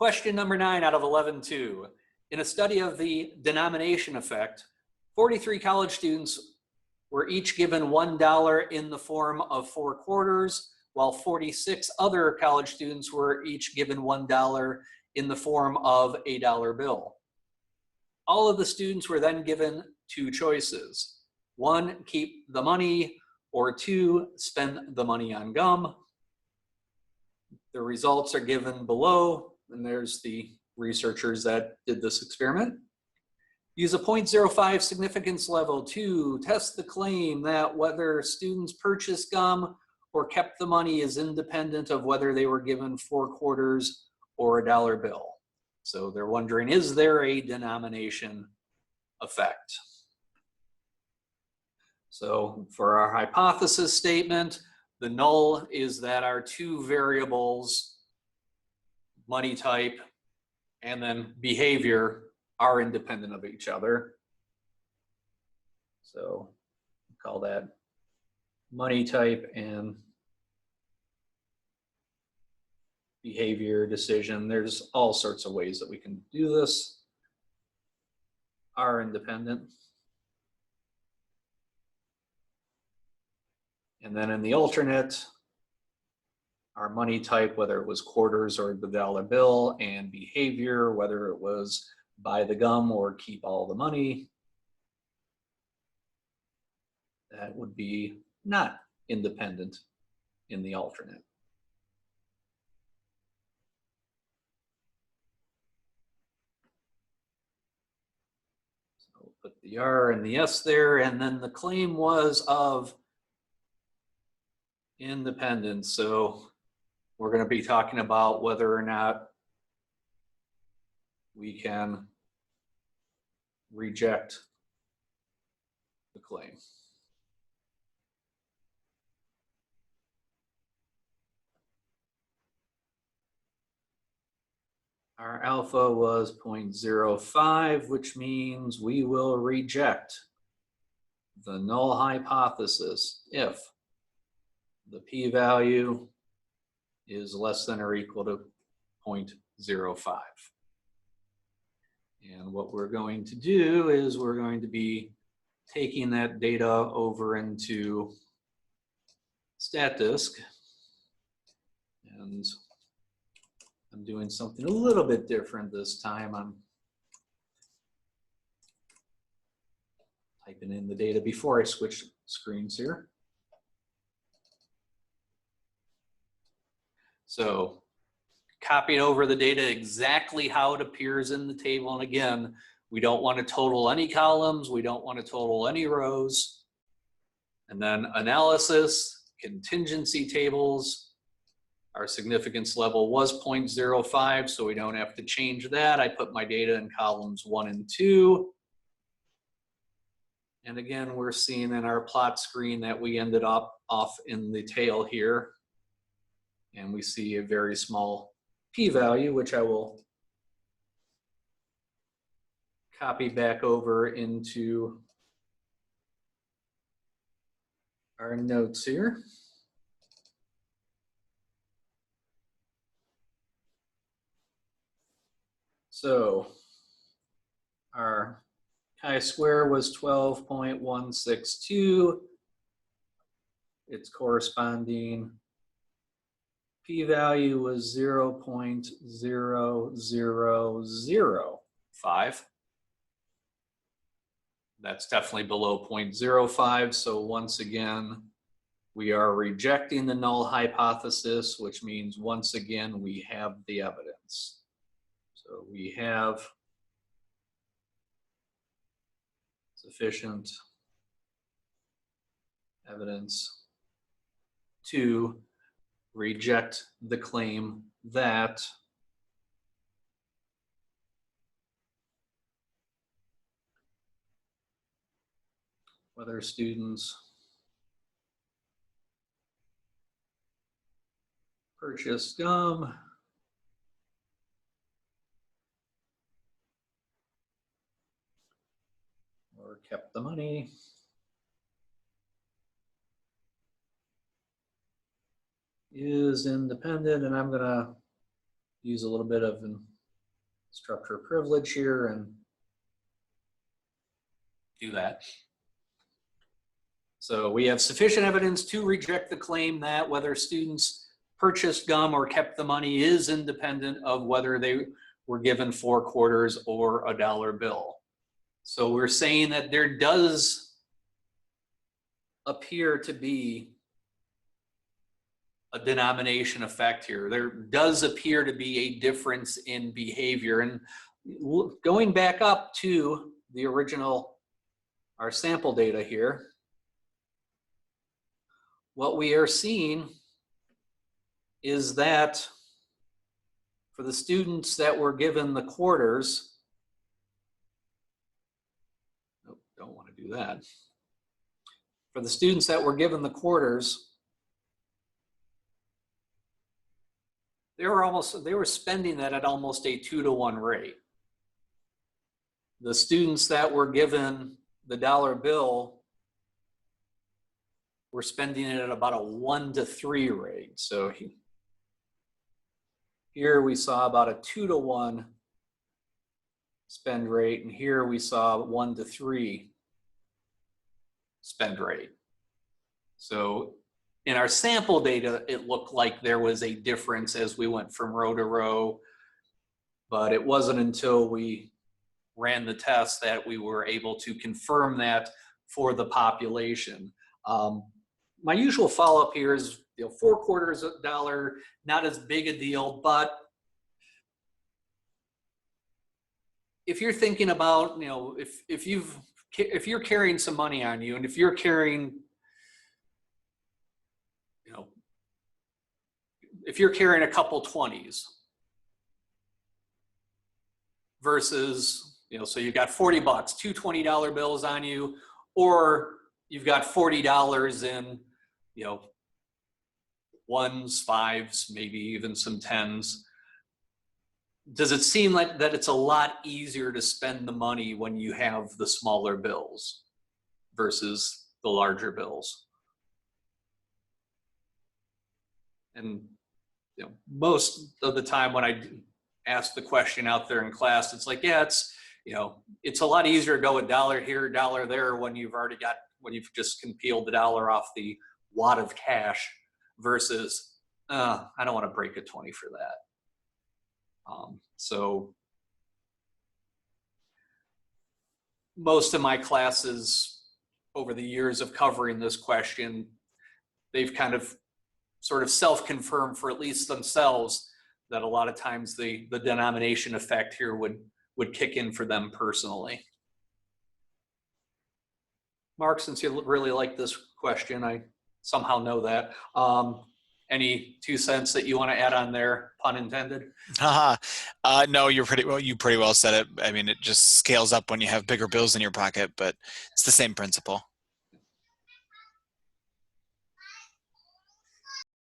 Question number 9 out of 11-2. In a study of the denomination effect, 43 college students were each given $1 in the form of 4 quarters, while 46 other college students were each given $1 in the form of a dollar bill. All of the students were then given 2 choices. 1, keep the money, or 2, spend the money on gum. The results are given below, and there's the researchers that did this experiment. Use a 0.05 significance level to test the claim that whether students purchased gum or kept the money is independent of whether they were given 4 quarters or a dollar bill. So they're wondering, is there a denomination effect? So for our hypothesis statement, the null is that our 2 variables, money type and then behavior, are independent of each other. So call that money type and behavior decision. There's all sorts of ways that we can do this. Are independent. And then in the alternate, our money type, whether it was quarters or the dollar bill, and behavior, whether it was buy the gum or keep all the money, that would be not independent in the alternate. So we'll put the R and the S there, and then the claim was of independence. So we're going to be talking about whether or not we can reject the claim. Our alpha was 0.05, which means we will reject the null hypothesis if the p-value is less than or equal to 0.05. And what we're going to do is we're going to be taking that data over into StatDisk. And I'm doing something a little bit different this time. I'm typing in the data before I switch screens here. So copying over the data exactly how it appears in the table. And again, we don't want to total any columns. We don't want to total any rows. And then analysis, contingency tables. Our significance level was 0.05, so we don't have to change that. I put my data in columns 1 and 2. And again, we're seeing in our plot screen that we ended up off in the tail here. And we see a very small p-value, which I will copy back over into our notes here. So our chi-square was 12.162. Its corresponding p-value was 0.0005. That's definitely below 0.05. So once again, we are rejecting the null hypothesis, which means once again, we have the evidence. So we have sufficient evidence to reject the claim that whether students purchase gum or kept the money is independent. And I'm going to use a little bit of an structure of privilege here and do that. So we have sufficient evidence to reject the claim that whether students purchased gum or kept the money is independent of whether they were given 4 quarters or a dollar bill. So we're saying that there does appear to be a denomination effect here. There does appear to be a difference in behavior. And going back up to the original, our sample data here, what we are seeing is that for the students that were given the quarters, nope, don't want to do that. For the students that were given the quarters, they were spending that at almost a 2-to-1 rate. The students that were given the dollar bill were spending it at about a 1-to-3 rate. So here we saw about a 2-to-1 spend rate, and here we saw 1-to-3 spend rate. So in our sample data, it looked like there was a difference as we went from row to row, but it wasn't until we ran the test that we were able to confirm that for the population. My usual follow-up here is, 4 quarters of a dollar, not as big a deal, but if you're thinking about, if you're carrying some money on you, and if you're carrying, if you're carrying a couple 20s versus, so you've got 40 bucks, 2 $20 bills on you, or you've got $40 in, 1s, 5s, maybe even some 10s. Does it seem like that it's a lot easier to spend the money when you have the smaller bills versus the larger bills? And most of the time when I ask the question out there in class, it's like, yeah, it's a lot easier to go a dollar here, dollar there when you've just can peel the dollar off the wad of cash versus, I don't want to break a 20 for that. So most of my classes over the years of covering this question, they've kind of sort of self-confirmed for at least themselves that a lot of times the denomination effect here would kick in for them personally. Mark, since you really like this question, I somehow know that. Any 2 cents that you want to add on there, pun intended? No, you pretty well said it. I mean, it just scales up when you have bigger bills in your pocket, but it's the same principle.